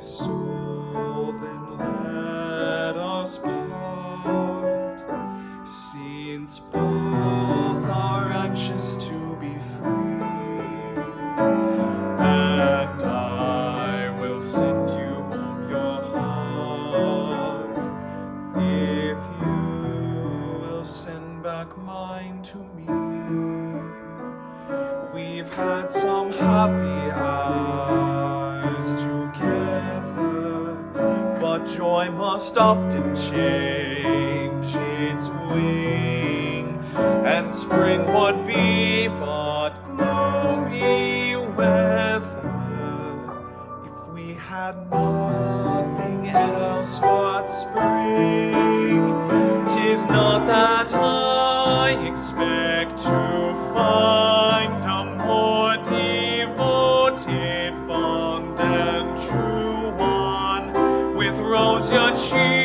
soul, then let us part, since both are anxious to be free, and I will send you home your heart, if you will send back mine to me. We've had some happy hours together, but joy must often change its wing, and spring would be but gloomy weather if we had nothing else but spring. 'Tis not that I expect to find a more devoted, fond and true one, with roseate cheeks